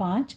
5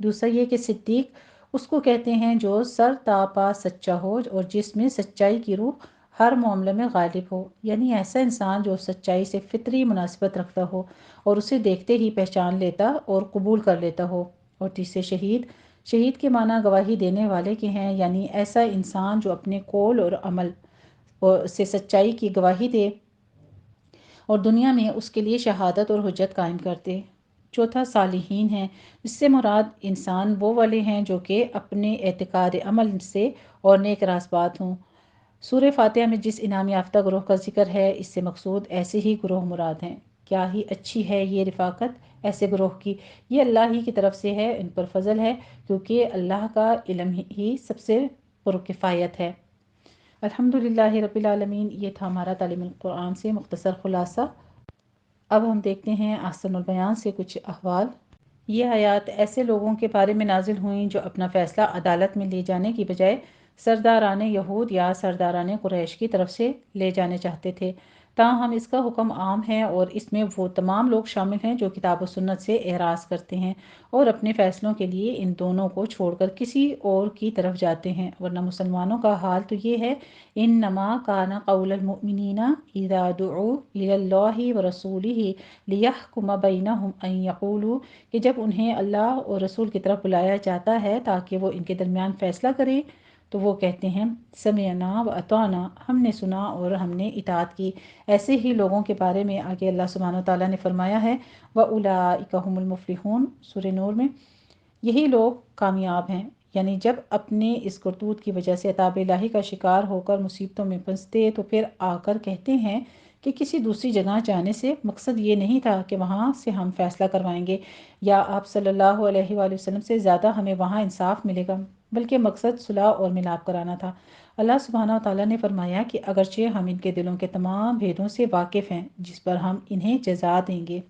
دوسرا یہ کہ صدیق اس کو کہتے ہیں جو سر تاپا سچا ہو اور جس میں سچائی کی روح ہر معاملے میں غالب ہو، یعنی ایسا انسان جو سچائی سے فطری مناسبت رکھتا ہو اور اسے دیکھتے ہی پہچان لیتا اور قبول کر لیتا ہو۔ اور تیسرے شہید کے معنی گواہی دینے والے کے ہیں، یعنی ایسا انسان جو اپنے قول اور عمل سے سچائی کی گواہی دے اور دنیا میں اس کے لیے شہادت اور حجت قائم کرتے۔ چوتھا صالحین ہیں، اس سے مراد انسان وہ والے ہیں جو کہ اپنے اعتقاد عمل سے اور نیک راست بات ہوں۔ سورہ فاتحہ میں جس انعام یافتہ گروہ کا ذکر ہے، اس سے مقصود ایسے ہی گروہ مراد ہیں۔ کیا ہی اچھی ہے یہ رفاقت ایسے گروہ کی، یہ اللہ ہی کی طرف سے ہے، ان پر فضل ہے، کیونکہ اللہ کا علم ہی سب سے پرکفایت ہے۔ الحمدللہ رب العالمین، یہ تھا ہمارا تعلیم القرآن سے مختصر خلاصہ۔ اب ہم دیکھتے ہیں احسن البیان سے کچھ احوال۔ یہ آیات ایسے لوگوں کے بارے میں نازل ہوئیں جو اپنا فیصلہ عدالت میں لے جانے کی بجائے سرداران یہود یا سرداران قریش کی طرف سے لے جانے چاہتے تھے، تاہم اس کا حکم عام ہے اور اس میں وہ تمام لوگ شامل ہیں جو کتاب و سنت سے اعراض کرتے ہیں اور اپنے فیصلوں کے لیے ان دونوں کو چھوڑ کر کسی اور کی طرف جاتے ہیں، ورنہ مسلمانوں کا حال تو یہ ہے، انما کان قول المؤمنین اذا دعوا الی اللہ ورسولہ لیحکم بینہم ان یقولوا، کہ جب انہیں اللہ اور رسول کی طرف بلایا جاتا ہے تاکہ وہ ان کے درمیان فیصلہ کرے تو وہ کہتے ہیں سمعنا و اطعنا، ہم نے سنا اور ہم نے اطاعت کی۔ ایسے ہی لوگوں کے بارے میں آگے اللہ سبحانہ وتعالیٰ نے فرمایا ہے وَأُولَٰئِكَ هُمُ الْمُفْلِحُونَ، سورہ نور میں، یہی لوگ کامیاب ہیں، یعنی جب اپنے اس کرتوت کی وجہ سے عذاب الہی کا شکار ہو کر مصیبتوں میں پھنستے تو پھر آ کر کہتے ہیں کہ کسی دوسری جگہ جانے سے مقصد یہ نہیں تھا کہ وہاں سے ہم فیصلہ کروائیں گے یا آپ صلی اللہ علیہ وآلہ وسلم سے زیادہ ہمیں وہاں انصاف ملے گا، بلکہ مقصد صلح اور ملاپ کرانا تھا۔ اللہ سبحانہ وتعالیٰ نے فرمایا کہ اگرچہ ہم ان کے دلوں کے تمام بھیدوں سے واقف ہیں جس پر ہم انہیں جزا دیں گے،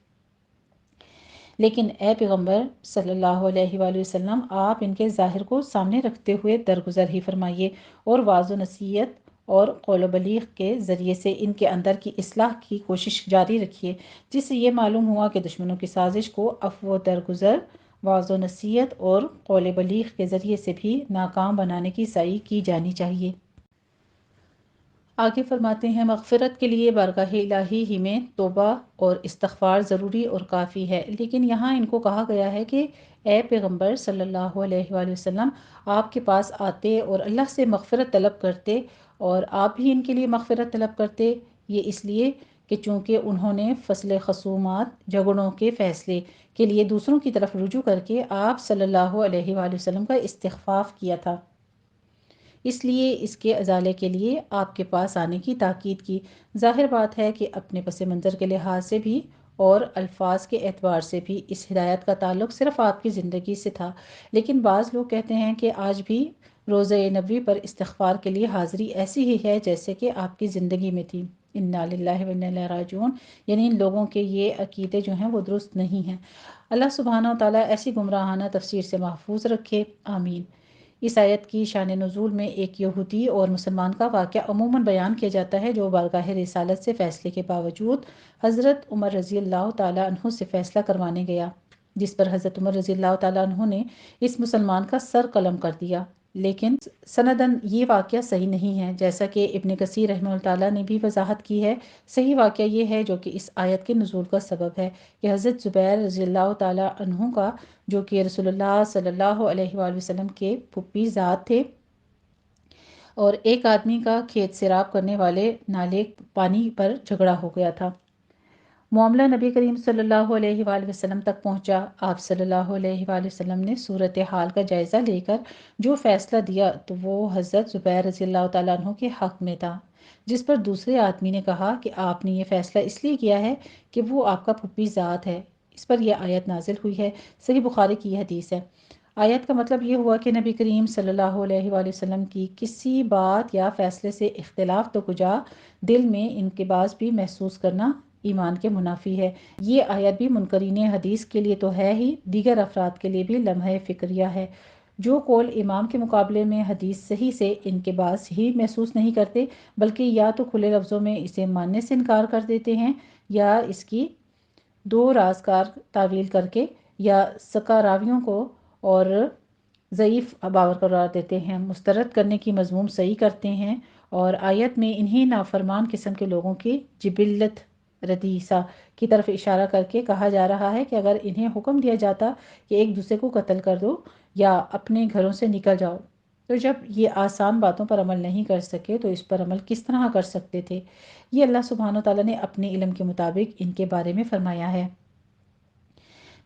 لیکن اے پیغمبر صلی اللہ علیہ وآلہ وسلم، آپ ان کے ظاہر کو سامنے رکھتے ہوئے درگزر ہی فرمائیے اور واعظ و نصیحت اور قول و بلیغ کے ذریعے سے ان کے اندر کی اصلاح کی کوشش جاری رکھیے، جس سے یہ معلوم ہوا کہ دشمنوں کی سازش کو عفو و درگزر، واعظ و نصیحت اور قول بلیغ کے ذریعے سے بھی ناکام بنانے کی سعی کی جانی چاہیے۔ آگے فرماتے ہیں مغفرت کے لیے بارگاہ الہی ہی میں توبہ اور استغفار ضروری اور کافی ہے، لیکن یہاں ان کو کہا گیا ہے کہ اے پیغمبر صلی اللہ علیہ وآلہ وسلم، آپ کے پاس آتے اور اللہ سے مغفرت طلب کرتے اور آپ بھی ان کے لیے مغفرت طلب کرتے، یہ اس لیے کہ چونکہ انہوں نے فصل خصومات جھگڑوں کے فیصلے کے لیے دوسروں کی طرف رجوع کر کے آپ صلی اللہ علیہ وآلہ وسلم کا استخفاف کیا تھا، اس لیے اس کے ازالے کے لیے آپ کے پاس آنے کی تاکید کی۔ ظاہر بات ہے کہ اپنے پس منظر کے لحاظ سے بھی اور الفاظ کے اعتبار سے بھی اس ہدایت کا تعلق صرف آپ کی زندگی سے تھا، لیکن بعض لوگ کہتے ہیں کہ آج بھی روزہ نبوی پر استغفار کے لیے حاضری ایسی ہی ہے جیسے کہ آپ کی زندگی میں تھی۔ انا للہ و انا الیہ راجعون، یعنی ان لوگوں کے یہ عقیدے جو ہیں وہ درست نہیں ہیں۔ اللہ سبحانہ و تعالیٰ ایسی گمراہانہ تفسیر سے محفوظ رکھے، آمین۔ اس آیت کی شان نزول میں ایک یہودی اور مسلمان کا واقعہ عموماً بیان کیا جاتا ہے جو بارگاہ رسالت سے فیصلے کے باوجود حضرت عمر رضی اللہ تعالیٰ عنہ سے فیصلہ کروانے گیا، جس پر حضرت عمر رضی اللہ تعالیٰ عنہ نے اس مسلمان کا سر قلم کر دیا، لیکن سنداً یہ واقعہ صحیح نہیں ہے، جیسا کہ ابن کثیر رحمہ اللہ تعالیٰ نے بھی وضاحت کی ہے۔ صحیح واقعہ یہ ہے جو کہ اس آیت کے نزول کا سبب ہے کہ حضرت زبیر رضی اللہ تعالیٰ عنہ کا، جو کہ رسول اللہ صلی اللہ علیہ وآلہ وسلم کے پھوپھی زاد تھے، اور ایک آدمی کا کھیت سیراب کرنے والے نالے پانی پر جھگڑا ہو گیا تھا۔ معاملہ نبی کریم صلی اللہ علیہ وآلہ وسلم تک پہنچا۔ آپ صلی اللہ علیہ وآلہ وسلم نے صورتحال کا جائزہ لے کر جو فیصلہ دیا تو وہ حضرت زبیر رضی اللہ تعالیٰ عنہ کے حق میں تھا، جس پر دوسرے آدمی نے کہا کہ آپ نے یہ فیصلہ اس لیے کیا ہے کہ وہ آپ کا پھوپھی زاد ہے۔ اس پر یہ آیت نازل ہوئی ہے، صحیح بخاری کی یہ حدیث ہے۔ آیت کا مطلب یہ ہوا کہ نبی کریم صلی اللہ علیہ وآلہ وسلم کی کسی بات یا فیصلے سے اختلاف تو کجا، دل میں انقباض بھی محسوس کرنا ایمان کے منافی ہے۔ یہ آیت بھی منکرین حدیث کے لیے تو ہے ہی، دیگر افراد کے لیے بھی لمحہ فکریہ ہے، جو قول امام کے مقابلے میں حدیث صحیح سے انقباض ہی محسوس نہیں کرتے، بلکہ یا تو کھلے لفظوں میں اسے ماننے سے انکار کر دیتے ہیں یا اس کی دو رازگار تعویل کر کے یا سکا راویوں کو اور ضعیف باور قرار دیتے ہیں، مسترد کرنے کی مضموم صحیح کرتے ہیں، اور آیت میں انہی نافرمان قسم کے لوگوں کی جبلت ردیسہ کی طرف اشارہ کر کے کہا جا رہا ہے کہ اگر انہیں حکم دیا جاتا کہ ایک دوسرے کو قتل کر دو یا اپنے گھروں سے نکل جاؤ، تو جب یہ آسان باتوں پر عمل نہیں کر سکے تو اس پر عمل کس طرح کر سکتے تھے؟ یہ اللہ سبحانہ وتعالیٰ نے اپنے علم کے مطابق ان کے بارے میں فرمایا ہے،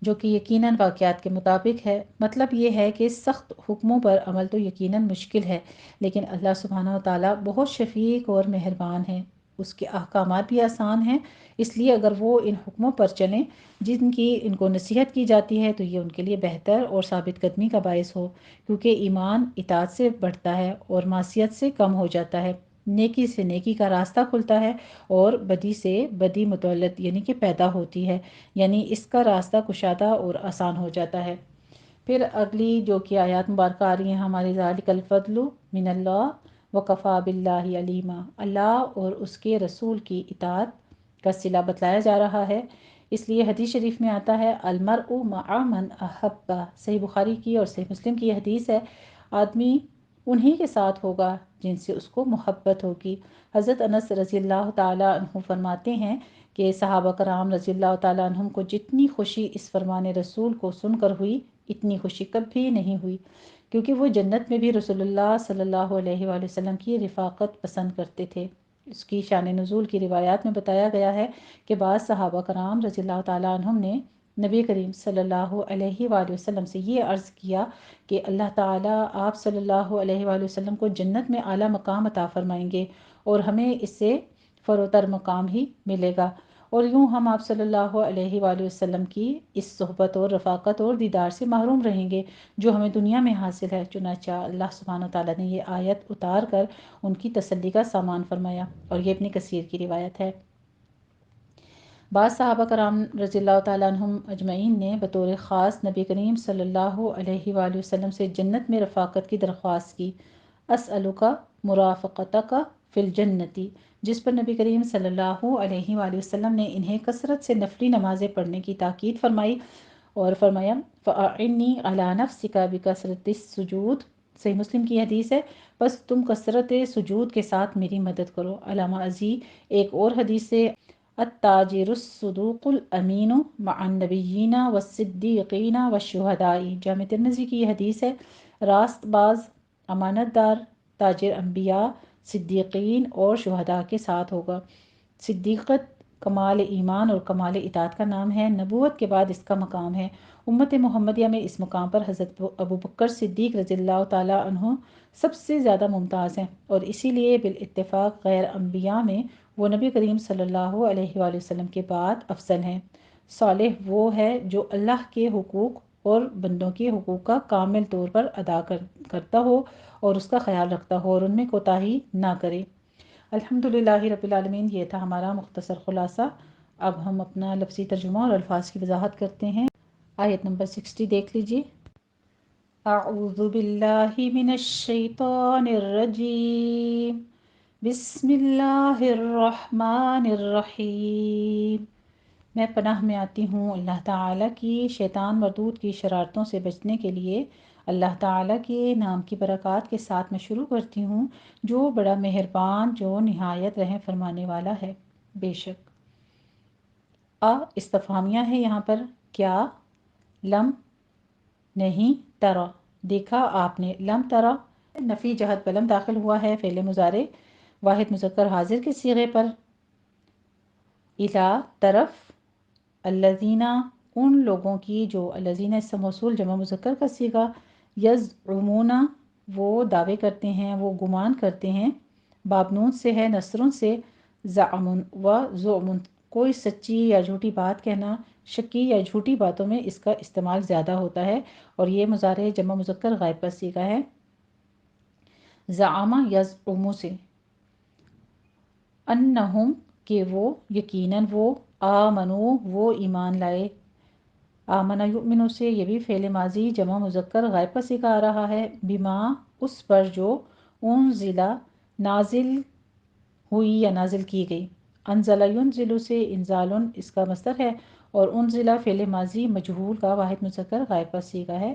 جو کہ یقیناً واقعات کے مطابق ہے۔ مطلب یہ ہے کہ سخت حکموں پر عمل تو یقیناً مشکل ہے، لیکن اللہ سبحانہ وتعالیٰ بہت شفیق اور مہربان ہے، اس کے احکامات بھی آسان ہیں، اس لیے اگر وہ ان حکموں پر چلیں جن کی ان کو نصیحت کی جاتی ہے تو یہ ان کے لیے بہتر اور ثابت قدمی کا باعث ہو، کیونکہ ایمان اطاعت سے بڑھتا ہے اور معصیت سے کم ہو جاتا ہے، نیکی سے نیکی کا راستہ کھلتا ہے اور بدی سے بدی متولد یعنی کہ پیدا ہوتی ہے، یعنی اس کا راستہ کشادہ اور آسان ہو جاتا ہے۔ پھر اگلی جو کہ آیات مبارکہ آ رہی ہیں ہماری، ذالک الفضل من اللہ وکفیٰ باللہ علیما، اللہ اور اس کے رسول کی اطاعت کا صلہ بتلایا جا رہا ہے۔ اس لیے حدیث شریف میں آتا ہے المرء مع من احب، صحیح بخاری کی اور صحیح مسلم کی یہ حدیث ہے، آدمی انہی کے ساتھ ہوگا جن سے اس کو محبت ہوگی۔ حضرت انس رضی اللہ تعالیٰ عنہ فرماتے ہیں کہ صحابہ کرام رضی اللہ تعالیٰ عنہم کو جتنی خوشی اس فرمان رسول کو سن کر ہوئی اتنی خوشی کبھی نہیں ہوئی، کیونکہ وہ جنت میں بھی رسول اللہ صلی اللہ علیہ وآلہ وسلم کی رفاقت پسند کرتے تھے۔ اس کی شان نزول کی روایات میں بتایا گیا ہے کہ بعض صحابہ کرام رضی اللہ تعالیٰ عنہم نے نبی کریم صلی اللہ علیہ وآلہ وسلم سے یہ عرض کیا کہ اللہ تعالیٰ آپ صلی اللہ علیہ وآلہ وسلم کو جنت میں اعلیٰ مقام عطا فرمائیں گے اور ہمیں اس سے فروتر مقام ہی ملے گا، اور یوں ہم آپ صلی اللہ علیہ وآلہ وسلم کی اس صحبت اور رفاقت اور دیدار سے محروم رہیں گے جو ہمیں دنیا میں حاصل ہے۔ چنانچہ اللہ سبحانہ تعالیٰ نے یہ آیت اتار کر ان کی تسلی کا سامان فرمایا، اور یہ ابن کثیر کی روایت ہے۔ بعض صحابہ کرام رضی اللہ تعالیٰ عنہم اجمعین نے بطور خاص نبی کریم صلی اللہ علیہ وآلہ وسلم سے جنت میں رفاقت کی درخواست کی، اسألک مرافقتک فی الجنتی، جس پر نبی کریم صلی اللہ علیہ وآلہ وسلم نے انہیں کثرت سے نفلی نمازیں پڑھنے کی تاکید فرمائی اور فرمایا فَأَعِنِّي عَلَى نَفْسِكَ بِكَثْرَةِ السُّجُودِ، صحیح مسلم کی حدیث ہے، بس تم کثرت سجود کے ساتھ میری مدد کرو۔ علامہ ازی ایک اور حدیث سے التاجر الصدوق الامین مع النبیین والصدیقین والشہداء، جامع ترمذی کی یہ حدیث ہے، راست باز امانت دار تاجر انبیاء، صدیقین اور شہداء کے ساتھ ہوگا۔ صدیقت کمال ایمان اور کمال اطاعت کا نام ہے، نبوت کے بعد اس کا مقام ہے۔ امت محمدیہ میں اس مقام پر حضرت ابو بکر صدیق رضی اللہ تعالیٰ عنہ سب سے زیادہ ممتاز ہیں، اور اسی لیے بالاتفاق غیر انبیاء میں وہ نبی کریم صلی اللہ علیہ وآلہ وسلم کے بعد افضل ہیں۔ صالح وہ ہے جو اللہ کے حقوق اور بندوں کے حقوق کا کامل طور پر ادا کرتا ہو اور اس کا خیال رکھتا ہو اور ان میں کوتاہی نہ کرے۔ الحمدللہ رب العالمین، یہ تھا ہمارا مختصر خلاصہ۔ اب ہم اپنا لفظی ترجمہ اور الفاظ کی وضاحت کرتے ہیں۔ آیت نمبر 60 دیکھ لیجیے۔ اعوذ باللہ من الشیطان الرجیم، بسم اللہ الرحمن الرحیم، میں پناہ میں آتی ہوں اللہ تعالیٰ کی شیطان مردود کی شرارتوں سے بچنے کے لیے۔ اللہ تعالیٰ کے نام کی برکات کے ساتھ میں شروع کرتی ہوں جو بڑا مہربان، جو نہایت رحم فرمانے والا ہے۔ بے شک استفہامیہ ہے یہاں پر، کیا، لم نہیں، ترا دیکھا آپ نے، لم ترا نفی جہت بلم داخل ہوا ہے، فعل مضارع واحد مذکر حاضر کے صیغے پر، الی طرف، الذین ان لوگوں کی، جو الذین اسم موصول جمع مذکر کا صیغہ، یزعمون وہ دعوے کرتے ہیں، وہ گمان کرتے ہیں، بابنون سے ہے، نصرن سے، زعمن و زعمن کوئی سچی یا جھوٹی بات کہنا، شکی یا جھوٹی باتوں میں اس کا استعمال زیادہ ہوتا ہے، اور یہ مضارع جمع مذکر غائب کا صیغہ ہے، زعم یزعم سے، انہم کہ وہ، یقیناً وہ، آمنو وہ ایمان لائے، آمنہ یؤمنو سے یہ بھی فعل ماضی جمع مذکر غائب کا صیغہ آ رہا ہے، بما اس پر جو، انزلہ نازل ہوئی یا نازل کی گئی، انزل ینزل سے انزال اس کا مصدر ہے، اور انزلہ فعل ماضی مجہول کا واحد مذکر غائب کا صیغہ ہے،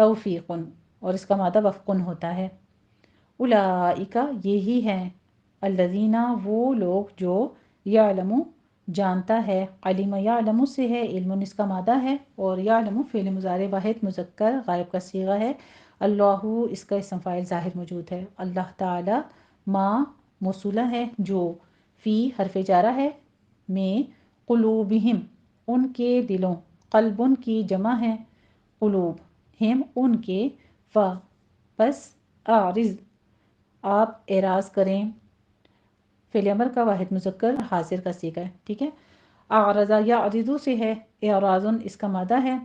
توفیقن، اور اس کا مادہ وفقن ہوتا ہے۔ اولئک یہی ہیں، الذین وہ لوگ جو یعلم جانتا ہے، علم یعلم سے ہے، علم اس کا مادہ ہے، اور یعلم فعل مضارع واحد مذکر غائب کا صیغہ ہے، اللہ اس کا اسم فاعل ظاہر موجود ہے، اللہ تعالی، ما موصولہ ہے، جو، فی حرف جارہ ہے، میں، قلوبہم ان کے دلوں، قلب ان کی جمع ہے، قلوب، ہم ان کے، پس اعرض آپ اعراض کریں، فعل امر کا واحد مذکر حاضر کا صیغہ ہے، ٹھیک ہے۔ اعرض یا عرضو سے ہے، اعراضن اس کا مادہ ہے،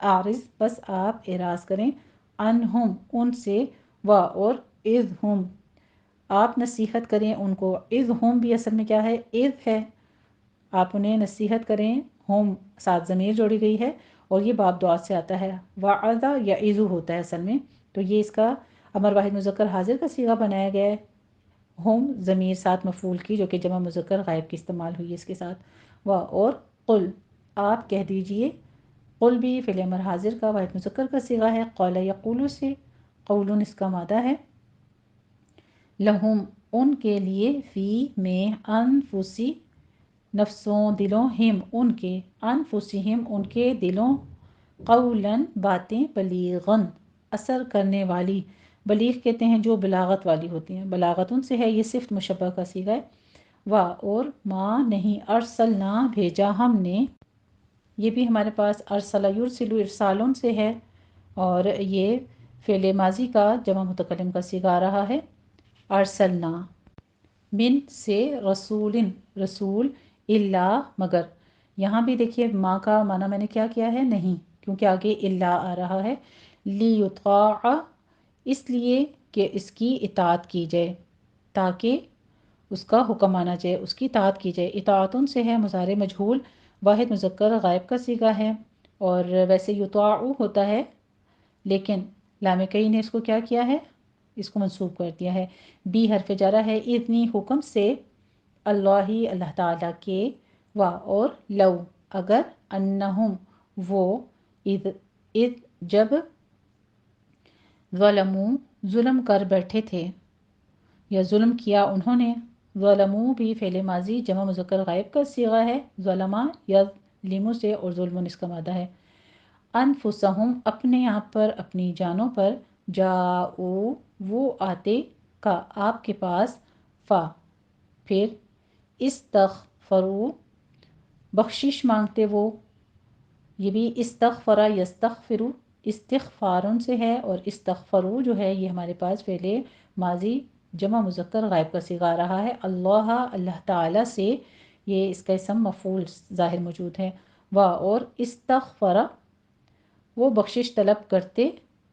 اعرض بس آپ اعراض کریں، انہم ان سے، اور اذ ہم آپ نصیحت کریں ان کو، اذ ہم بھی اصل میں کیا ہے، اذ ہے، آپ انہیں نصیحت کریں، ہم ساتھ ضمیر جوڑی گئی ہے اور یہ باب دعا سے آتا ہے، وعظ یا عظو ہوتا ہے اصل میں، تو یہ اس کا امر واحد مذکر حاضر کا صیغہ بنایا گیا ہے، ہم ضمیر ساتھ مفعول کی جو کہ جمع مذکر غائب کی استعمال ہوئی ہے اس کے ساتھ، اور قل آپ کہہ دیجئے، قل بھی فعل امر حاضر کا واحد مذکر کا صیغہ ہے، قول یقول سے، قولن اس کا مادہ ہے، لہم ان کے لیے، فی میں، انفسی نفسوں دلوں، ہم ان کے، انفسہم ان کے دلوں، قولاً باتیں، بلیغاً اثر کرنے والی، بلیغ کہتے ہیں جو بلاغت والی ہوتی ہیں، بلاغت ان سے ہے، یہ صفت مشبہ کا صیغہ ہے، اور ما نہیں، ارسلنا بھیجا ہم نے، یہ بھی ہمارے پاس ارسل یرسل ارسالن سے ہے، اور یہ فعل ماضی کا جمع متکلم کا صیغہ آ رہا ہے، ارسلنا، من سے، رسول رسول، الا مگر، یہاں بھی دیکھیے ما کا معنی میں نے کیا کیا ہے، نہیں، کیونکہ آگے الا آ رہا ہے، لیطاع اس لیے کہ اس کی اطاعت کی جائے، تاکہ اس کا حکم مانا جائے، اس کی اطاعت کی جائے، اطاعتن سے ہے، مضارع مجہول واحد مذکر غائب کا صیغہ ہے، اور ویسے یطاع ہوتا ہے لیکن لام کئی نے اس کو کیا کیا ہے، اس کو منصوب کر دیا ہے، بی حرف جارہ ہے، اذنی حکم سے، اللہ اللہ تعالیٰ کے، اور لو اگر، انہم وہ، اذ جب، ظلموا ظلم کر بیٹھے تھے، یا ظلم کیا انہوں نے، ظلموا بھی فعل ماضی جمع مذکر غائب کا صیغہ ہے، ظلما یظلم سے، اور ظلم اس کا مادہ ہے، انفسہم اپنے آپ پر، اپنی جانوں پر، جاؤ وہ آتے، کا آپ کے پاس، پھر استغفروا بخشش مانگتے وہ، یہ بھی استغفرا یستغفروا استغفارن سے ہے، اور استغفروا جو ہے یہ ہمارے پاس فعل ماضی جمع مذکر غائب کا صیغہ آ رہا ہے، اللہ اللہ تعالیٰ سے، یہ اس کا اسم مفعول ظاہر موجود ہے، اور استغفرا وہ بخشش طلب کرتے،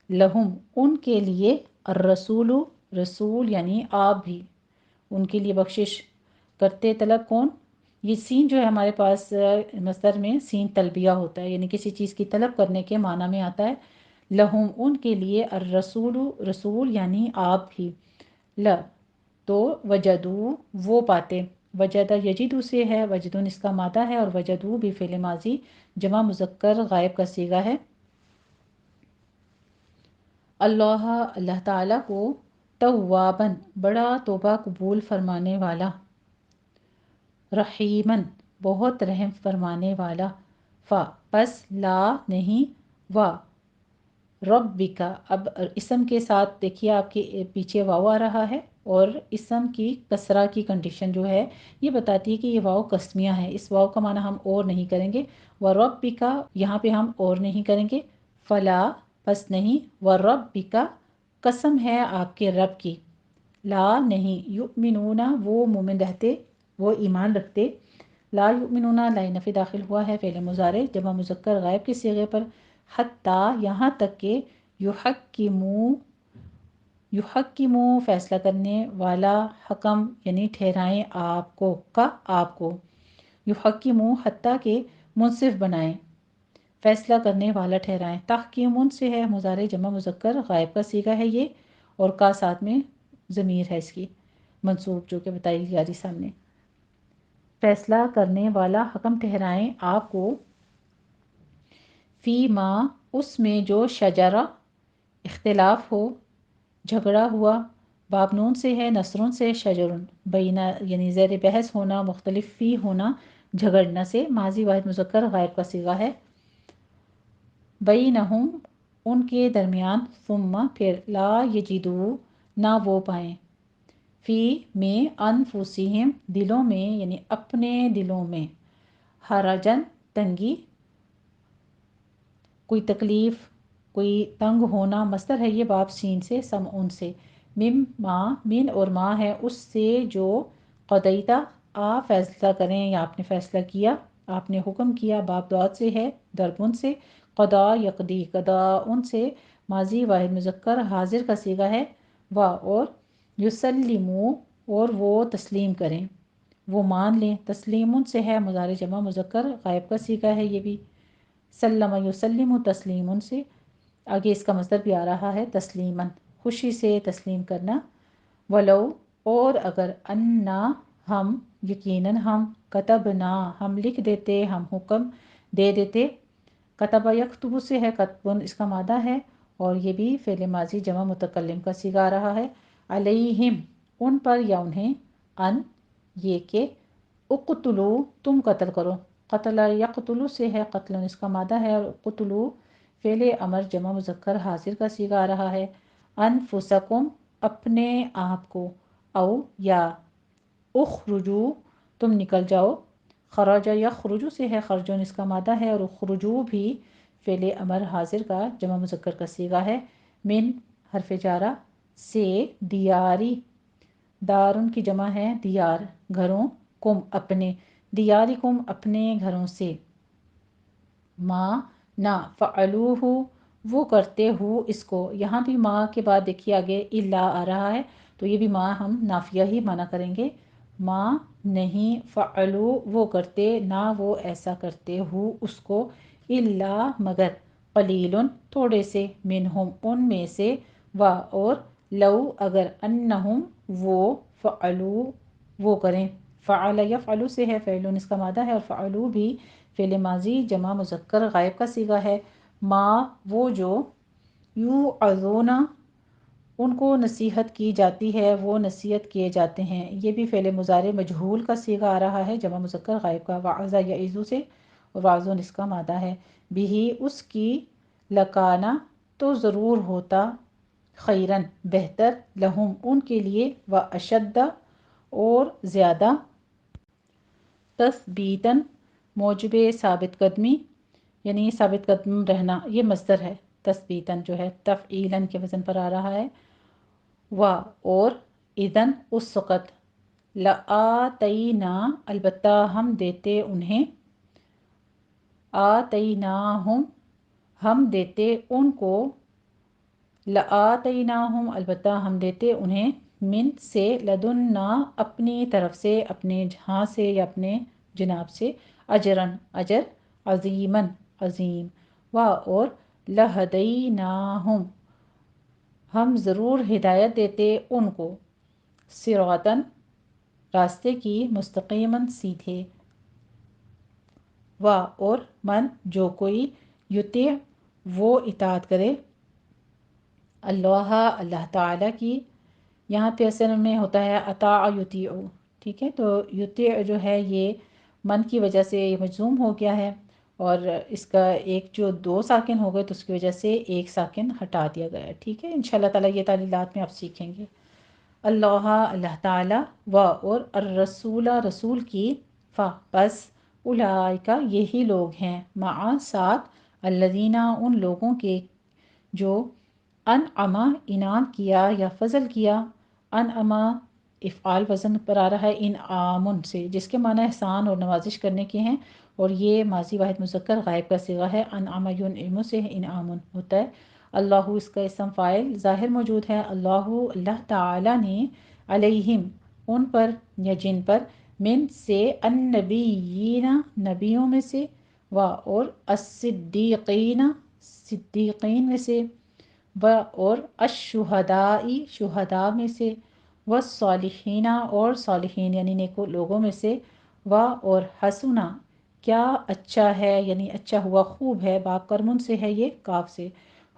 لہم ان کے لیے، الرسول رسول یعنی آپ بھی ان کے لیے بخشش کرتے، طلب کون، یہ سین جو ہے ہمارے پاس مصدر میں سین طلبیہ ہوتا ہے، یعنی کسی چیز کی طلب کرنے کے معنی میں آتا ہے، لہم ان کے لیے، الرسول رسول یعنی آپ بھی، تو وجدو وہ پاتے، وجدہ یجدو سے ہے، وجدن اس کا مادہ ہے، اور وجدو بھی فعل ماضی جمع مذکر غائب کا صیغہ ہے، اللہ اللہ تعالیٰ کو، توابن بڑا توبہ قبول فرمانے والا، رحیمن بہت رحم فرمانے والا، پس لا نہیں، و ربک اب اسم کے ساتھ دیکھیے آپ کے پیچھے واو آ رہا ہے، اور اسم کی کسرہ کی کنڈیشن جو ہے یہ بتاتی ہے کہ یہ واو قسمیہ ہے، اس واو کا معنی ہم اور نہیں کریں گے، وربک یہاں پہ ہم اور نہیں کریں گے، فلا پس نہیں، وربک قسم ہے آپ کے رب کی، لا نہیں، یؤمنون وہ مومن رہتے، وہ ایمان رکھتے، لا یؤمنون لا نفی داخل ہوا ہے فعل مضارع جمع مذکر غائب کے صیغے پر، حتیٰ یہاں تک کہ، یحکموا فیصلہ کرنے والا، حکم یعنی ٹھہرائیں، آپ کو، آپ کو، یحکموا حتیٰ کہ منصف بنائیں، فیصلہ کرنے والا ٹھہرائیں، تحکیمن سے ہے، مضارع جمع مذکر غائب کا صیغہ ہے یہ، اور کا ساتھ میں ضمیر ہے اس کی منصوب جو کہ بتائی جا رہی سامنے، فیصلہ کرنے والا، حکم ٹھہرائیں آپ کو، فی ما اس میں جو، شجرہ اختلاف ہو، جھگڑا ہوا، باب نون سے ہے، نصرن سے، شجرن بینا یعنی زیر بحث ہونا، مختلف فی ہونا، جھگڑنا سے، ماضی واحد مذکر غائب کا صیغہ ہے۔ بینہم ان کے درمیان، ثم پھر، لا یجدو نہ وہ پائیں، فی میں، انفسہم دلوں میں یعنی اپنے دلوں میں، حرجن تنگی، کوئی تکلیف، کوئی تنگ ہونا، مصدر ہے یہ باب سین سے، سمعون سے، مم ما من اور ما ہے اس سے جو، قضیتا آپ فیصلہ کریں یا آپ نے فیصلہ کیا، آپ نے حکم کیا، باب دعات سے ہے، دربن سے، قضا یقضی قضا ان سے، ماضی واحد مذکر حاضر کا صیغہ ہے، و اور، یسلمو اور وہ تسلیم کریں، وہ مان لیں، تسلیم ان سے ہے، مضارع جمع مذکر غائب کا صیغہ ہے یہ بھی، سلم یسلم تسلیم سے، آگے اس کا مصدر بھی آ رہا ہے تسلیماً، خوشی سے تسلیم کرنا، ولو اور اگر، انا ہم، یقیناً ہم، کتبنا ہم لکھ دیتے، ہم حکم دے دیتے، کتب یکتب سے ہے، کتبن اس کا مادہ ہے، اور یہ بھی فعل ماضی جمع متکلم کا صیغہ آ رہا ہے، علیہم ان پر یا انہیں، ان یہ کہ، اقتلو تم قتل کرو، قتل یقتلو سے ہے، قتل اس کا مادہ ہے، اور قتلو فعل امر جمع مذکر حاضر کا صیغہ آ رہا ہے، انفسکم اپنے آپ کو، او یا، اخرجو تم نکل جاؤ، خراج یخرجو سے ہے، خرجون اس کا مادہ ہے، اور اخرجو بھی فعل امر حاضر کا جمع مذکر کا صیغہ ہے، من حرف جارہ سے، دیاری دارن کی جمع ہے دیار گھروں، کم اپنے، دیارکم اپنے گھروں سے، ما نہ، فعلوہ وہ کرتے ہو اس کو، یہاں بھی ما کے بعد دیکھیے آگے الا آ رہا ہے، تو یہ بھی ما ہم نافیہ ہی مانا کریں گے، ما نہیں، فعلو وہ کرتے، نہ وہ ایسا کرتے ہو اس کو، الا مگر، قلیل تھوڑے سے، منہم ان میں سے، و اور، لو اگر، انہم وہ، فعلو وہ کریں، فعل یفعلو سے ہے، فعلون اس کا مادہ ہے، اور فعلو بھی فعل ماضی جمع مذکر غائب کا صیغہ ہے، ما وہ جو، یوعظون ان کو نصیحت کی جاتی ہے، وہ نصیحت کیے جاتے ہیں، یہ بھی فعل مضارع مجہول کا صیغہ آ رہا ہے، جمع مذکر غائب کا، وعظ یعظ سے، اور واعظون اس کا مادہ ہے، بھی اس کی، لکانا تو ضرور ہوتا، خیرن بہتر، لہم ان کے لیے، و اشد اور زیادہ، تثبیتاً موجب ثابت قدمی یعنی ثابت قدم رہنا، یہ مصدر ہے، تثبیتاً جو ہے تفعیلاً کے وزن پر آ رہا ہے، و اور، اذن اس وقت، لآتینا البتہ ہم دیتے انہیں، آتیناہم ہم دیتے ان کو، لآتیناہم البتہ ہم دیتے انہیں، من سے، لدنا اپنی طرف سے، اپنے جہاں سے یا اپنے جناب سے، اجرن اجر، عظیمن عظیم، و اور، لہدیناہم ہم ضرور ہدایت دیتے ان کو، صراطاً راستے کی، مستقیماً سیدھے، و اور، من جو کوئی، یطیع وہ اطاعت کرے، اللہ اللہ تعالیٰ کی، یہاں پہ اصل میں ہوتا ہے اطاع یطیع، ٹھیک ہے، تو یطیع جو ہے یہ من کی وجہ سے یہ مجزوم ہو گیا ہے، اور اس کا ایک جو دو ساکن ہو گئے تو اس کی وجہ سے ایک ساکن ہٹا دیا گیا ہے، ٹھیک ہے، انشاءاللہ تعالیٰ یہ تعلیلات میں آپ سیکھیں گے، اللہ اللہ تعالیٰ، و اور، الرسول رسول کی، فا بس، اولئک یہی لوگ ہیں، مع ساتھ، الذین ان لوگوں کے جو، انعم انعام کیا یا فضل کیا، انعم افعال وزن پر آ رہا ہے انعام سے، جس کے معنی احسان اور نوازش کرنے کے ہیں، اور یہ ماضی واحد مذکر غائب کا صیغہ ہے، انعم ینعم سے انعام ہوتا ہے، اللہ اس کا اسم فاعل ظاہر موجود ہے، اللہ اللہ تعالیٰ نے، علیہم ان پر یا جن پر، من سے، النبیین نبیوں میں سے، و اور، الصدیقین صدیقین میں سے، و اور، الشہداء شہداء میں سے، والصالحین اور صالحین یعنی نیک لوگوں میں سے، و اور، حسنا کیا اچھا ہے یعنی اچھا ہوا خوب ہے، با کرمن سے ہے یہ کاف سے،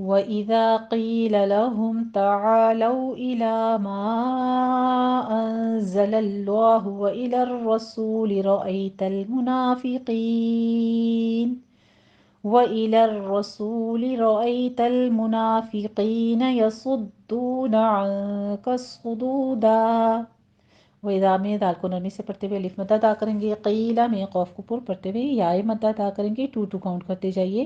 وَإِذَا قِيلَ لَهُمْ تَعَالَوْا إِلَى مَا أَنزَلَ اللَّهُ وَإِلَى الرَّسُولِ رَأَيْتَ الْمُنَافِقِينَ يَصُدُّونَ عَنكَ صُدُودًا. وَإِذَا میں دال کو نرمی سے پڑھتے ہوئے الف مد ادا کریں گے، قیلا میں قوف کو پر پڑھتے ہوئے یا مد ادا کریں گے، ٹو ٹو کاؤنٹ کرتے جائیے،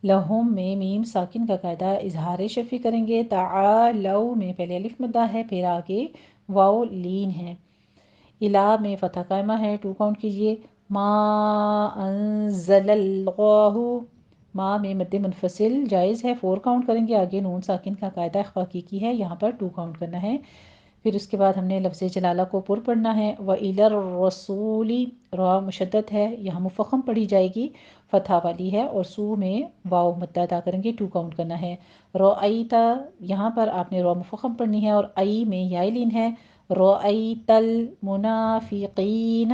لہم میں میم ساکن کا قاعدہ اظہار شفی کریں گے، تعالو میں پہلے الف مدہ ہے پھر آگے واو لین ہے، الا میں فتح قائمہ ہے، ٹو کاؤنٹ کیجئے، ما انزل اللہ، ما میں مد منفصل جائز ہے، فور کاؤنٹ کریں گے، آگے نون ساکن کا قاعدہ حقیقی ہے، یہاں پر ٹو کاؤنٹ کرنا ہے، پھر اس کے بعد ہم نے لفظ جلالہ کو پر پڑھنا ہے، وَإِلَى الرَّسُولِ، را مشدد ہے، یہاں مفخم پڑھی جائے گی، فتح والی ہے، اور سو میں واو مد ادا کریں گے، ٹو کاؤنٹ کرنا ہے، رَأَيْتَ، یہاں پر آپ نے را مفخم پڑھنی ہے، اور ای میں یا لین ہے، رَأَيْتَ الْمُنَافِقِينَ،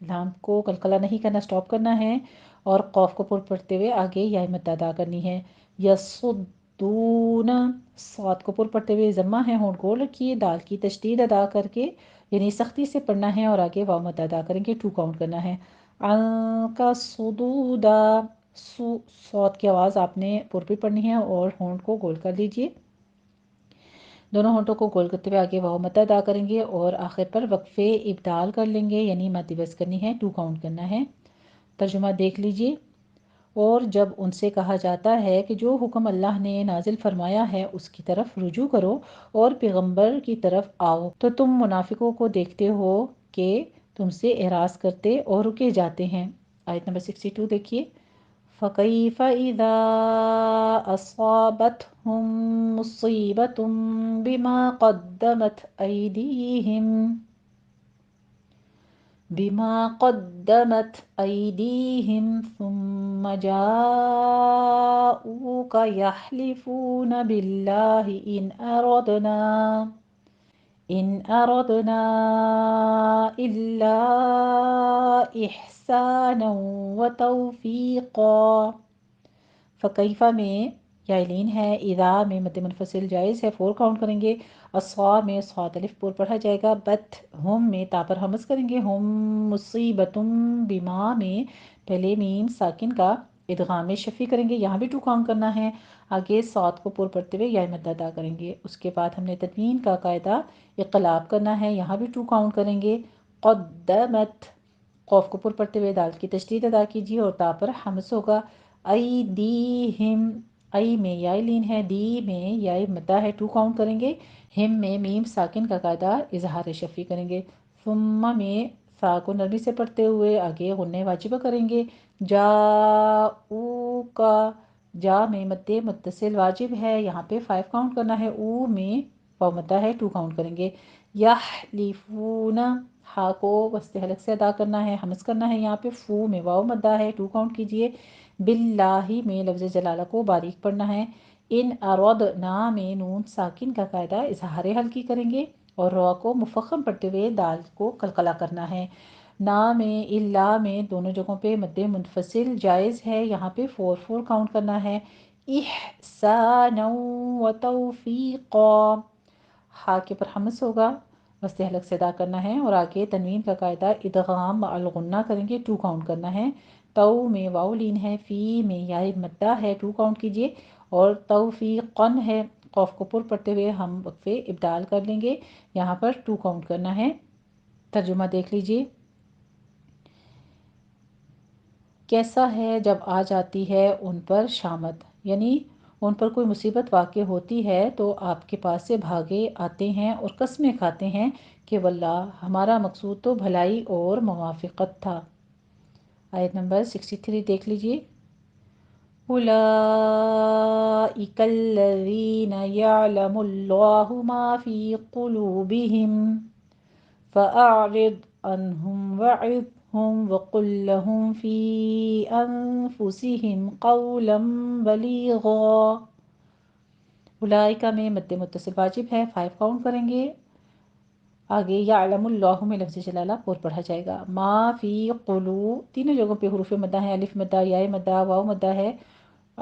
لام کو قلقلہ نہیں کرنا، سٹاپ کرنا ہے، اور قوف کو پر پڑھتے ہوئے آگے یا مد ادا کرنی ہے، یصدون، صاد کو پر پڑھتے ہوئے ضمہ ہے، ہونٹ گول رکھیے، دال کی تشدید ادا کر کے یعنی سختی سے پڑھنا ہے، اور آگے واو مد ادا کریں گے، ٹو کاؤنٹ کرنا ہے، عن کا صدودا، صاد کی آواز آپ نے پر بھی پڑھنی ہے اور ہونٹ کو گول کر لیجئے، دونوں ہونٹوں کو گول کرتے ہوئے آگے واو مد ادا کریں گے، اور آخر پر وقفے ابدال کر لیں گے، یعنی مد بس کرنی ہے، ٹو کاؤنٹ کرنا ہے، ترجمہ دیکھ لیجئے، اور جب ان سے کہا جاتا ہے کہ جو حکم اللہ نے نازل فرمایا ہے اس کی طرف رجوع کرو اور پیغمبر کی طرف آؤ، تو تم منافقوں کو دیکھتے ہو کہ تم سے اعراض کرتے اور رکے جاتے ہیں۔ آیت نمبر 62 دیکھیے، فَكَيْفَ إِذَا أَصَابَتْهُم مُّصِيبَةٌ بما قدمت أيديهم ثم جاءوك يحلفون بالله إن أردنا إلا إحسانا وتوفيقا، فکیفہ میں یائلین ہے، اذا میں مد منفصل جائز ہے، فور کاؤنٹ کریں گے، اصوا میں صاد الف پر پڑھا جائے گا، بت ہم میں تا پر حمز کریں گے، ہم مصیبتم، بما میں پہلے میم ساکن کا ادغام شفی کریں گے، یہاں بھی ٹو کاؤنٹ کرنا ہے، آگے صاد کو پر پڑھتے ہوئے یا مد ادا کریں گے، اس کے بعد ہم نے تنوین کا قاعدہ اقلاب کرنا ہے، یہاں بھی ٹو کاؤنٹ کریں گے، قدمت، قوف کو پر پڑھتے ہوئے دال کی تشدید ادا کیجیے اور تا پر حمز ہوگا، ایدیہم، ای میں یا لین ہے، دی میں یا مدہ ہے، ٹو کاؤنٹ کریں گے، ہم میں میم ساکن کا قاعدہ اظہار شفی کریں گے، ثم میں فا کو نرمی سے پڑھتے ہوئے آگے غنہ واجبہ کریں گے، جاؤ کا، جا میں مد متصل واجب ہے، یہاں پہ 5 کاؤنٹ کرنا ہے، او میں واو مدہ ہے، ٹو کاؤنٹ کریں گے، یحلفون، ہا کو وسط حلق سے ادا کرنا ہے، حمز کرنا ہے، یہاں پہ فو میں واو مدہ ہے، ٹو کاؤنٹ کیجئے، باللہ میں لفظ جلالہ کو باریک پڑھنا ہے، ان اردنا میں نون ساکن کا قاعدہ اظہار حلقی کریں گے، اور را کو مفخم پڑھتے ہوئے دال کو قلقلہ کرنا ہے، نا میں اللہ میں دونوں جگہوں پہ مد منفصل جائز ہے، یہاں پہ فور فور کاؤنٹ کرنا ہے، احسانا و توفیقا، ہا کے پر حمز ہوگا، وسط حلق سے ادا کرنا ہے، اور آگے تنوین کا قاعدہ ادغام مع الغنہ کریں گے، ٹو کاؤنٹ کرنا ہے، تو میں واو لین ہے، فی میں یا مدہ ہے، ٹو کاؤنٹ کیجئے، اور توفیقن ہے، قوف کو پر پڑھتے ہوئے ہم وقفے ابدال کر لیں گے، یہاں پر ٹو کاؤنٹ کرنا ہے، ترجمہ دیکھ لیجئے، کیسا ہے جب آ جاتی ہے ان پر شامت، یعنی ان پر کوئی مصیبت واقع ہوتی ہے تو آپ کے پاس سے بھاگے آتے ہیں اور قسمیں کھاتے ہیں کہ واللہ ہمارا مقصود تو بھلائی اور موافقت تھا۔ آیت نمبر 63 دیکھ لیجئے، أولئك الذين يعلم الله ما في قلوبهم فأعرض عنهم وعظهم وقل لهم في أنفسهم قولا بليغا، اولئک میں مد متصل واجب ہے، 5 کاؤنٹ کریں گے، آگے یعلم اللہ میں لفظ جلالہ پر پڑھا جائے گا، ما فی قلو، تینوں جگہوں پہ حروف مدہ ہیں، الف مدہ، یا مدہ، واو مدہ ہے،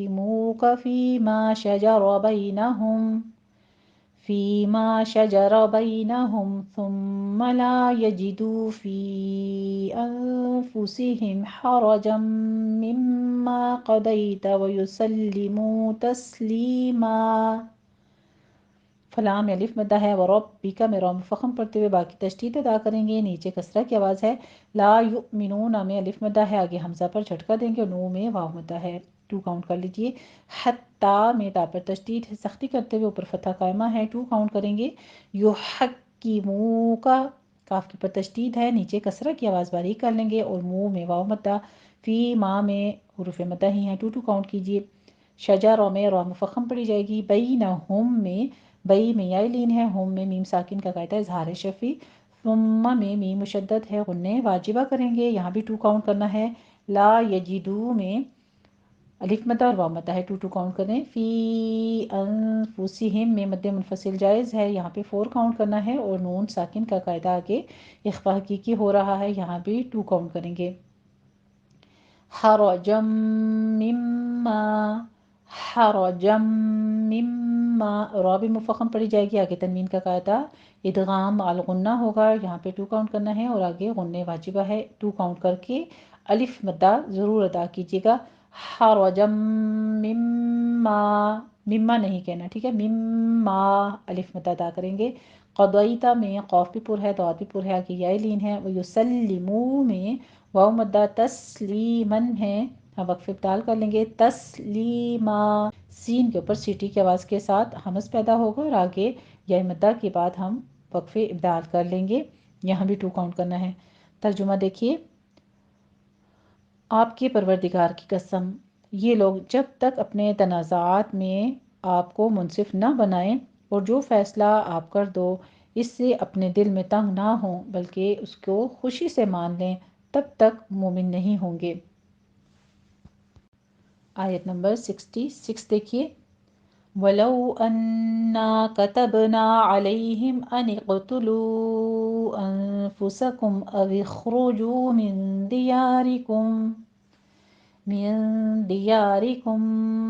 يحكموك فيما شجر بينهم ثم لا يجدوا في أنفسهم حرجا مما قضيت ويسلموا تسلیما۔ فلام میں الف مدہ ہے، وربک میں را مفخم پڑھتے ہوئے باقی تشدید ادا کریں گے، نیچے کسرہ کی آواز ہے۔ لا یؤمنون میں الف مدہ ہے، آگے حمزہ پر جھٹکا دیں گے، اور نو میں واو مدہ ہے، 2 کاؤنٹ کر لیجئے۔ حتی میں تا پر تشدید ہے، سختی کرتے ہوئے اوپر فتح قائمہ ہے، 2 کاؤنٹ کریں گے۔ یحکموک کاف کی پر تشدید ہے، نیچے کسرہ کی آواز باریک کر لیں گے، اور منہ میں واو مدہ، فی ما میں حروف مدہ ہی ہیں، 2 کاؤنٹ کیجئے۔ شجر میں را مفخم پڑھی جائے گی، بینہم میں بئی میں یا لین ہے، ہم میں میم ساکن کا قاعدہ اظہار شفی، ثم میں میم مشدد ہے، غنہ واجبہ کریں گے، یہاں بھی 2 کاؤنٹ کرنا ہے۔ لا یجدو میں الف مدہ اور واو مدہ ہے، 2 کاؤنٹ کریں۔ فی انفسہم میں مد منفصل جائز ہے، یہاں پہ 4 کاؤنٹ کرنا ہے، اور نون ساکن کا قاعدہ آگے اخفا حقیقی ہو رہا ہے، یہاں بھی 2 کاؤنٹ کریں گے۔ حرجم مما حرجم مما را بھی مفخم پڑھی جائے گی، آگے تنوین کا قاعدہ ادغام مع الغنہ ہوگا، یہاں پہ 2 کاؤنٹ کرنا ہے، اور آگے غنہ واجبہ ہے، 2 کاؤنٹ کر کے الف مدہ ضرور ادا کیجیے گا۔ حرجم مما مما نہیں کہنا، ٹھیک ہے، مما الف مدہ ادا کریں گے۔ قضیتا میں قاف بھی پر ہے، ضاد بھی پر ہے، آگے یا لین ہے، ویسلمو میں واو مدہ تسلیمن ہے، ہم وقف ابدال کر لیں گے، تسلیما سین کے اوپر سیٹی کی آواز کے ساتھ ہمز پیدا ہوگا، اور آگے یا مدہ کے بعد ہم وقف ابدال کر لیں گے، یہاں بھی 2 کاؤنٹ کرنا ہے۔ ترجمہ دیکھیے، آپ کے پروردگار کی قسم، یہ لوگ جب تک اپنے تنازعات میں آپ کو منصف نہ بنائیں اور جو فیصلہ آپ کر دو اس سے اپنے دل میں تنگ نہ ہوں بلکہ اس کو خوشی سے مان لیں، تب تک مومن نہیں ہوں گے۔ آیت نمبر 66 دیکھیے، وَلَوْ أَنَّا كَتَبْنَا عَلَيْهِمْ أَنِ اقْتُلُوا أَنفُسَكُمْ أَوِ اخْرُجُوا من دياركم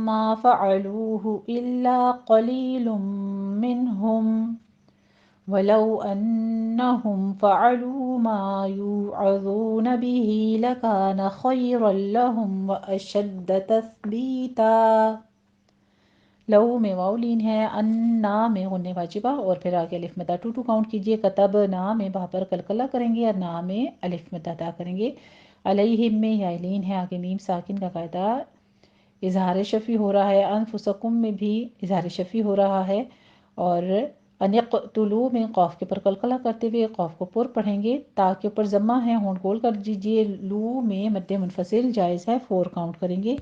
ما فعلوه إلا قليل منهم ولو أنهم فعلوا ما يوعظون به لكان خيرا لهم وأشد تثبيتا۔ لو میں واولین ہے، انا میں غنہ واجبہ، اور پھر آگے الف مدہ 2 کاؤنٹ کیجئے۔ کتب نا میں با پر قلقلہ کریں گے، اور نا میں الف مدہ ادا کریں گے۔ علیہم میں یا لین ہے، آگے میم ساکن کا قاعدہ اظہار شفی ہو رہا ہے، انفسکم میں بھی اظہار شفی ہو رہا ہے، اور ان یقتلوا میں قاف کے پر قلقلہ کرتے ہوئے قاف کو پر پڑھیں گے، تا کے اوپر ضمہ ہے، ہونٹ گول کر دیجئے۔ لو میں مد منفصل جائز ہے، 4 کاؤنٹ کریں گے۔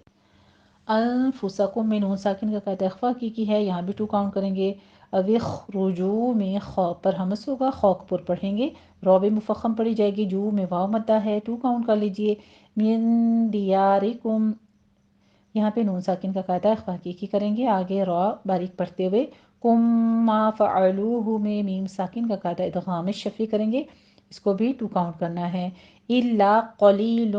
انفسکم میں نون ساکن کا قاعدہ اخفا کی ہے، یہاں بھی 2 کاؤنٹ کریں گے۔ اوخرجوا میں خاء پر ہمس ہوگا، خاء کو پر پڑھیں گے، رو بھی مفخم پڑھی جائے گی، جو میں واو مدہ ہے، 2 کاؤنٹ کر لیجئے۔ من دیارکم یہاں پہ نون ساکن کا قاعدہ اخفا کی کریں گے، آگے را باریک پڑھتے ہوئے کم ما فعلوہ میں میم ساکن کا قاعدہ ادغام شفی کریں گے، اس کو بھی 2 کاؤنٹ کرنا ہے۔ الا قلیل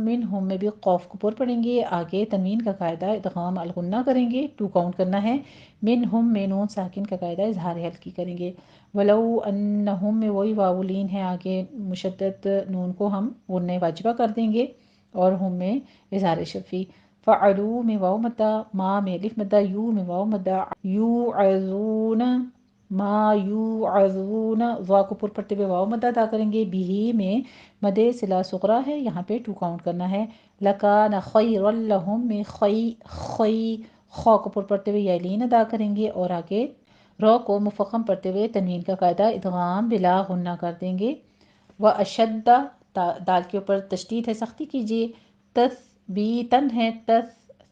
منہم میں بھی قاف کو پر پڑھیں گے، آگے تنوین کا قاعدہ ادغام الغنہ کریں گے، 2 کاؤنٹ کرنا ہے۔ منہم میں نون ساکن کا قاعدہ اظہار ہلکی کریں گے۔ ولو انہم میں وہی واولین ہے، آگے مشدد نون کو ہم غنہ واجبہ کر دیں گے، اور ہم میں اظہار شفی۔ فعلو میں واو مدہ، ما میں الف مدہ، یو میں واو مدہ، یوعظون ما یوعظون، وا کو پر پڑھتے ہوئے واو مدہ ادا کریں گے۔ بھی میں مد صلہ صغریٰ ہے، یہاں پہ 2 کاؤنٹ کرنا ہے۔ لکان خیرا لہم میں خی خا کو پر پڑھتے ہوئے یا لین ادا کریں گے، اور آگے رو کو مفخم پڑھتے ہوئے تنوین کا قاعدہ ادغام بلا غنہ کر دیں گے۔ وَأَشَدَّ دال کے اوپر تشدید ہے، سختی کیجیے۔ تثبیتاً ہے،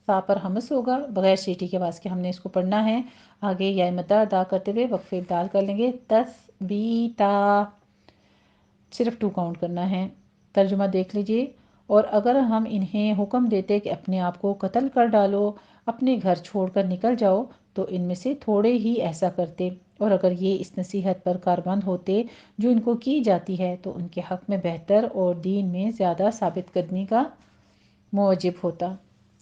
سا پر ہمس ہوگا، بغیر سیٹی کے آواز کے ہم نے اس کو پڑھنا ہے، آگے یا مدہ ادا کرتے ہوئے وقف ابدال کر لیں گے، تثبیتا صرف 2 کاؤنٹ کرنا ہے۔ ترجمہ دیکھ لیجئے، اور اگر ہم انہیں حکم دیتے کہ اپنے آپ کو قتل کر ڈالو، اپنے گھر چھوڑ کر نکل جاؤ، تو ان میں سے تھوڑے ہی ایسا کرتے، اور اگر یہ اس نصیحت پر کاربند ہوتے جو ان کو کی جاتی ہے تو ان کے حق میں بہتر اور دین میں زیادہ ثابت قدمی کا موجب ہوتا۔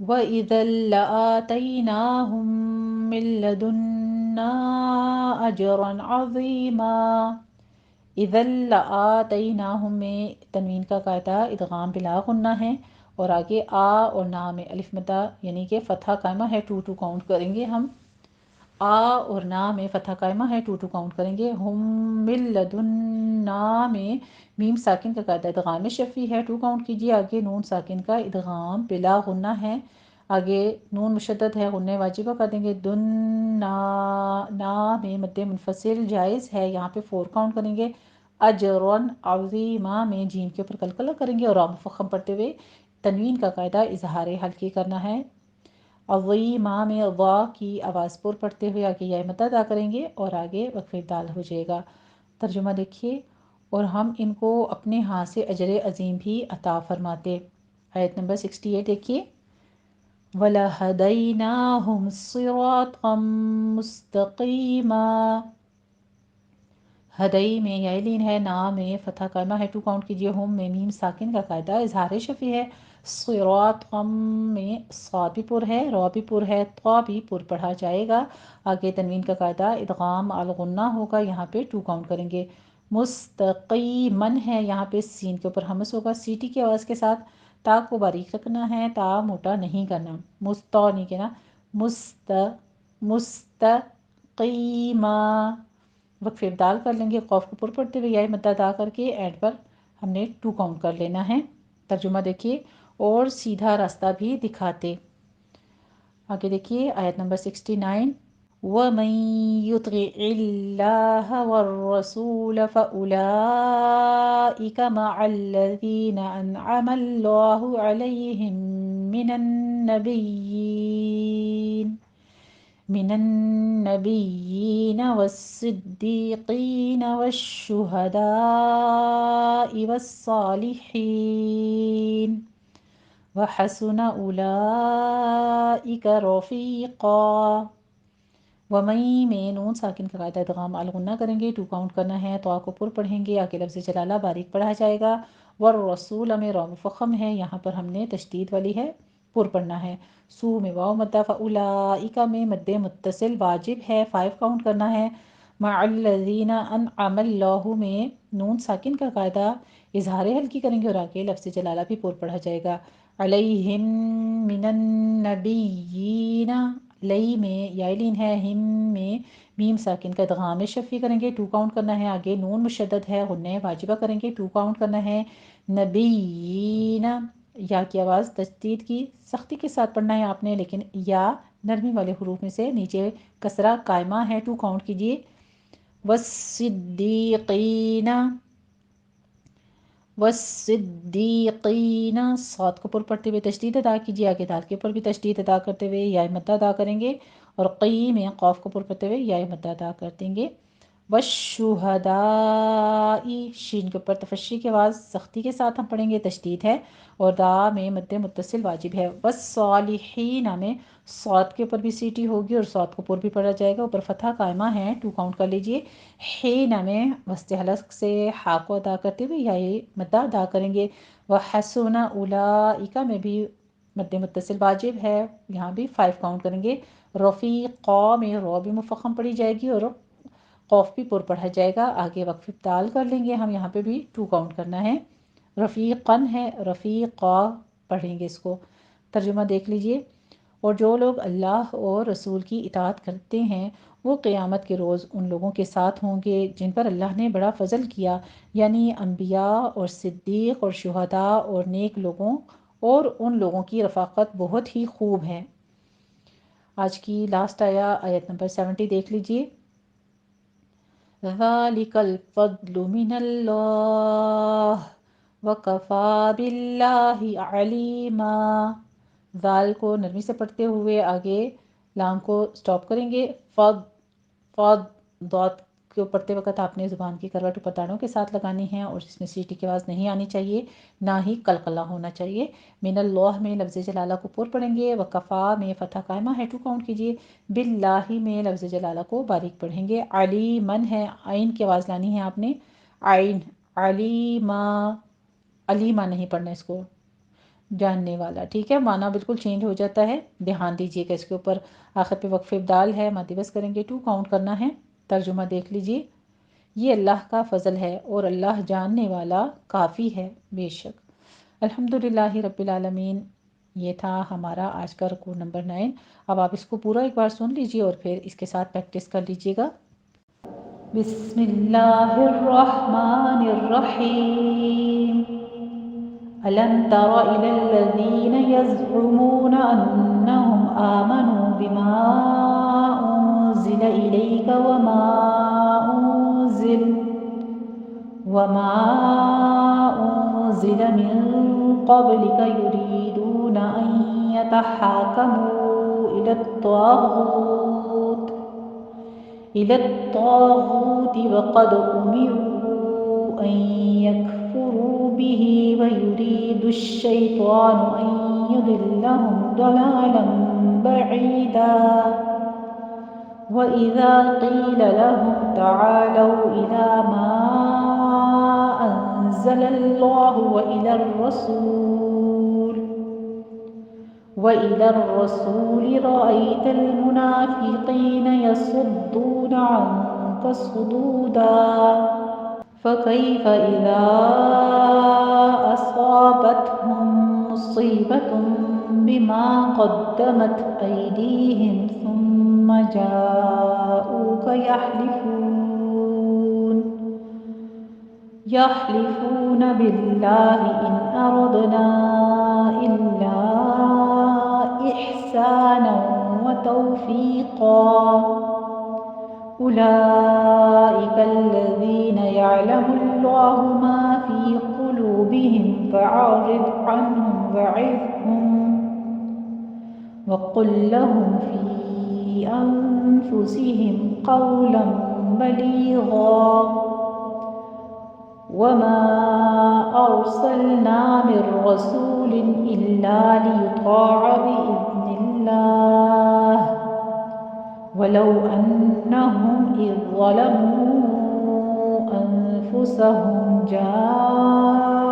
وَإِذًا لَآتَيْنَاهُم مِّن لَّدُنَّا أَجْرًا عَظِيمًا۔ اذا لآتیناہم میں تنوین کا قاعدہ ادغام بلا غنہ ہے، اور آگے آ اور نا میں الف مدہ یعنی کہ فتحہ قائمہ ہے، ٹو ٹو کاؤنٹ کریں گے ہم۔ آ اور نا میں فتحہ قائمہ ہے، ٹو ٹو کاؤنٹ کریں گے۔ ہم من لدنا میں میم ساکن کا قاعدہ ادغام شفی ہے، ٹو کاؤنٹ کیجیے۔ آگے نون ساکن کا ادغام بلا غنہ ہے، آگے نون مشدد ہے، غنہ واجبہ کر دیں گے۔ دن نا نا میں مد منفصل جائز ہے، یہاں پہ 4 کاؤنٹ کریں گے۔ اجرن عظیمہ میں جیم کے اوپر قلقلہ کریں گے اور را مفخم پڑھتے ہوئے تنوین کا قاعدہ اظہار حلقی کرنا ہے۔ عظیمہ میں وا کی آواز پر پڑھتے ہوئے آگے یا مد ادا کریں گے اور آگے وقف دال ہو جائے گا۔ ترجمہ دیکھیے، اور ہم ان کو اپنے ہاں سے اجر عظیم بھی عطا فرماتے۔ آیت نمبر 68 دیکھیے۔ وَلَهَدَيْنَاهُمْ صِرَاطًا مُسْتَقِيمًا۔ ہدئی میں یائلین ہے، نا میں فتح قائمہ ہے، ٹو کاؤنٹ کیجئے۔ ہم میں میم ساکن کا قاعدہ اظہار شفی ہے۔ صراط غم میں صاد بھی پر ہے، را بھی پر ہے، طا بھی پر پڑھا جائے گا۔ آگے تنوین کا قاعدہ ادغام الغنہ ہوگا، یہاں پہ 2 کاؤنٹ کریں گے۔ مستقیمن ہے، یہاں پہ سین کے اوپر ہمس ہوگا سیٹی کی آواز کے ساتھ۔ تا کو باریک رکھنا ہے، تا موٹا نہیں کرنا، مستا نہیں کہنا، مستقیمہ۔ وقف ابدال کر لیں گے، قوف کو پر پڑھتے ہوئے یا مد ادا کر کے اینڈ پر ہم نے 2 کاؤنٹ کر لینا ہے۔ ترجمہ دیکھیے، اور سیدھا راستہ بھی دکھاتے۔ آگے دیکھیے آیت نمبر 69۔ وَمَن يُطِعِ اللَّهَ وَالرَّسُولَ فَأُولَٰئِكَ مَعَ الَّذِينَ أَنْعَمَ اللَّهُ عَلَيْهِم من النبيين والصديقين والشهداء والصالحين وحسن أولئك رفيقا۔ ومئی میں نون ساکن کا قاعدہ ادغام الغنہ کریں گے، 2 کاؤنٹ کرنا ہے، تو کو پر پڑھیں گے، آگے لفظ جلالہ باریک پڑھا جائے گا۔ والرسول میں را مفخم ہے، یہاں پر ہم نے تشدید والی ہے، پر پڑھنا ہے۔ سو میں واو مدہ، فاولائک میں مد متصل واجب ہے، 5 کاؤنٹ کرنا ہے۔ مع الذین انعم اللہ میں نون ساکن کا قاعدہ اظہار حلقی کریں گے اور آگے لفظ جلالہ بھی پر پڑھا جائے گا۔ علیہم من النبیین، لئی میں یائلین ہے، ہم میں میم ساکن کا ادغام شفی کریں گے، 2 کاؤنٹ کرنا ہے۔ آگے نون مشدد ہے، غنہ واجبہ کریں گے، 2 کاؤنٹ کرنا ہے۔ نبیین، یا کی آواز تشدید کی سختی کے ساتھ پڑھنا ہے آپ نے، لیکن یا نرمی والے حروف میں سے نیچے کسرہ قائمہ ہے، 2 کاؤنٹ کیجئے۔ والصدیقین، والصدیقین، صاد کو پر پڑھتے ہوئے تشدید ادا کیجیے، آگے دال کے اوپر بھی تشدید ادا کرتے ہوئے یا مد ادا کریں گے، اور قی میں قاف کو پر پڑھتے ہوئے یا مد ادا کر دیں گے۔ والشہداء، شین کے اوپر تفشی کی آواز سختی کے ساتھ ہم پڑھیں گے، تشدید ہے، اور دا میں مد متصل واجب ہے۔ والصالحین میں صاد کے اوپر بھی سیٹی ہوگی اور صاد کو پر بھی پڑھا جائے گا، اوپر فتحہ قائمہ ہے، 2 کاؤنٹ کر لیجئے۔ حین میں وسط حلق سے ہا کو ادا کرتے ہوئے یا مدہ ادا کریں گے۔ وحسن اولئک میں بھی مد متصل واجب ہے، یہاں بھی 5 کاؤنٹ کریں گے۔ رفیقا میں رو بھی مفخم پڑھی جائے گی اور قوف بھی پر پڑھا جائے گا، آگے وقف ابدال کر لیں گے ہم، یہاں پہ بھی 2 کاؤنٹ کرنا ہے۔ رفیقن ہے، رفیقا پڑھیں گے اس کو۔ ترجمہ دیکھ لیجئے، اور جو لوگ اللہ اور رسول کی اطاعت کرتے ہیں وہ قیامت کے روز ان لوگوں کے ساتھ ہوں گے جن پر اللہ نے بڑا فضل کیا، یعنی انبیاء اور صدیق اور شہداء اور نیک لوگوں، اور ان لوگوں کی رفاقت بہت ہی خوب ہے۔ آج کی لاسٹ آیت نمبر 70 دیکھ لیجئے۔ ذَلِكَ الْفَضْلُ مِنَ اللَّهِ وَكَفَى بِاللَّهِ عَلِيمًا۔ ذال کو نرمی سے پڑھتے ہوئے آگے لام کو سٹاپ کریں گے، فض فض، ضاد کو پڑھتے وقت آپ نے زبان کی کروٹ اوپر دانوں کے ساتھ لگانی ہے اور اس میں سیٹی کی آواز نہیں آنی چاہیے، نہ ہی قلقلہ ہونا چاہیے۔ من اللہ میں لفظ جلالہ کو پر پڑھیں گے، وکفا میں فتح قائمہ ہے، 2 کاؤنٹ کیجئے۔ باللہ میں لفظ جلالہ کو باریک پڑھیں گے۔ علیمن ہے، عین کی آواز لانی ہے آپ نے، عین، علیما۔ علیمہ نہیں پڑھنا اس کو، جاننے والا، ٹھیک ہے، معنی بالکل چینج ہو جاتا ہے، دھیان دیجیے گا اس کے اوپر۔ آخر پہ وقف ابدال ہے، مدی بس کریں گے 2 کاؤنٹ کرنا ہے۔ ترجمہ دیکھ لیجیے، یہ اللہ کا فضل ہے اور اللہ جاننے والا کافی ہے بے شک۔ الحمدللہ رب العالمین، یہ تھا ہمارا آج کا رکوع نمبر 9۔ اب آپ اس کو پورا ایک بار سن لیجیے اور پھر اس کے ساتھ پریکٹس کر لیجیے گا۔ بسم اللہ الرحمن الرحیم۔ ألم تر إلى الذين يزعمون أنهم آمنوا بما أنزل إليك وما أنزل من قبلك يريدون أن يتحاكموا إلى الطاغوت وقد أمروا أن يكفروا به ويريد الشيطان أن يضلهم ضلالا بعيدا وإذا قيل لهم تعالوا إلى ما أنزل الله وإلى الرسول رأيت المنافقين يصدون عنك صدودا فكيف إذا أصابتهم مصيبة بما قدمت أيديهم ثم جاءوك يحلفون بالله إن أردنا إلا إحسانا وتوفيقا أولئك الذين يعلم الله ما في قلوبهم فأعرض عنهم وعظهم وقل لهم في أنفسهم قولا بليغا وما أرسلنا من رسول إلا ليطاع بإذن الله ولو أنهم إذ ظلموا أنفسهم جاءوك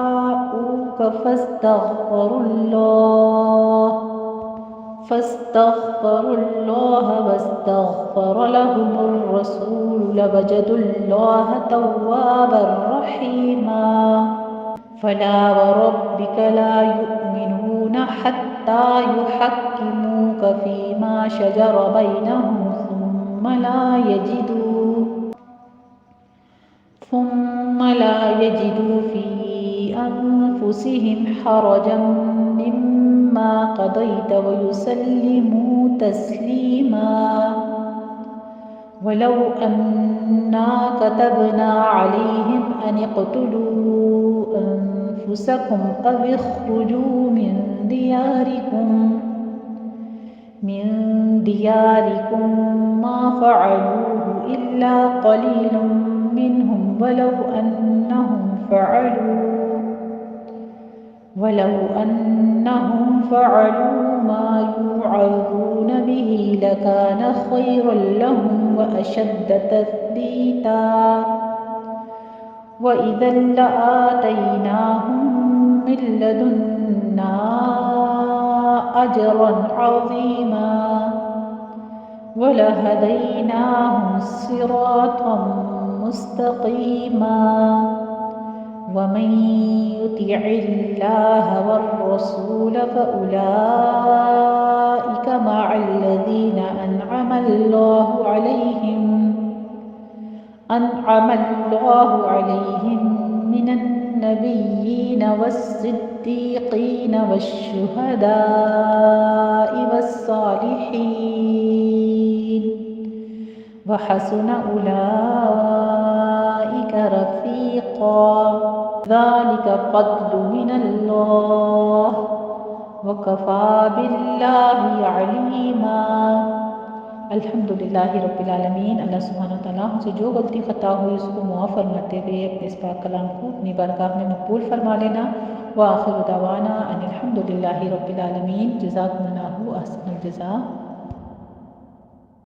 فاستغفروا الله واستغفر لهم الرسول لوجدوا الله توابا رحيما فلا وربك لا يؤمنون حتى يحكموك فيما شجر بينهم ثم لا يجدوا في أنفسهم حرجا مما قضيت ويسلموا تسليما ولو أنا كتبنا عليهم أن اقتلوا أنفسكم أو اخرجوا من دياركم ما فعلوه إلا قليل منهم ولو أنهم فعلوا ما يوعظون به لكان خيرا لهم وأشد تثبيتا وإذا لآتيناهم من لدنا أجرا عظيما ولهديناهم صراطا مستقيما ومن يطع الله والرسول فأولئك مع الذين أنعم الله عليهم من النبيين والصديقين والشهداء والصالحين وحسن أولئك رفيقا ذلك فضل من الله وكفى بالله عليما۔ الحمدللہ رب العالمین، اللہ سبحانہ وتعالیٰ ہم سے جو غلطی خطا ہوئی اس کو معاف فرماتے ہوئے اپنے اس پاک کلام کو اپنی بارگاہ میں مقبول فرما لینا۔ وآخر دعوانا ان الحمدللہ رب العالمین۔ جزاکم اللہ احسن الجزاء۔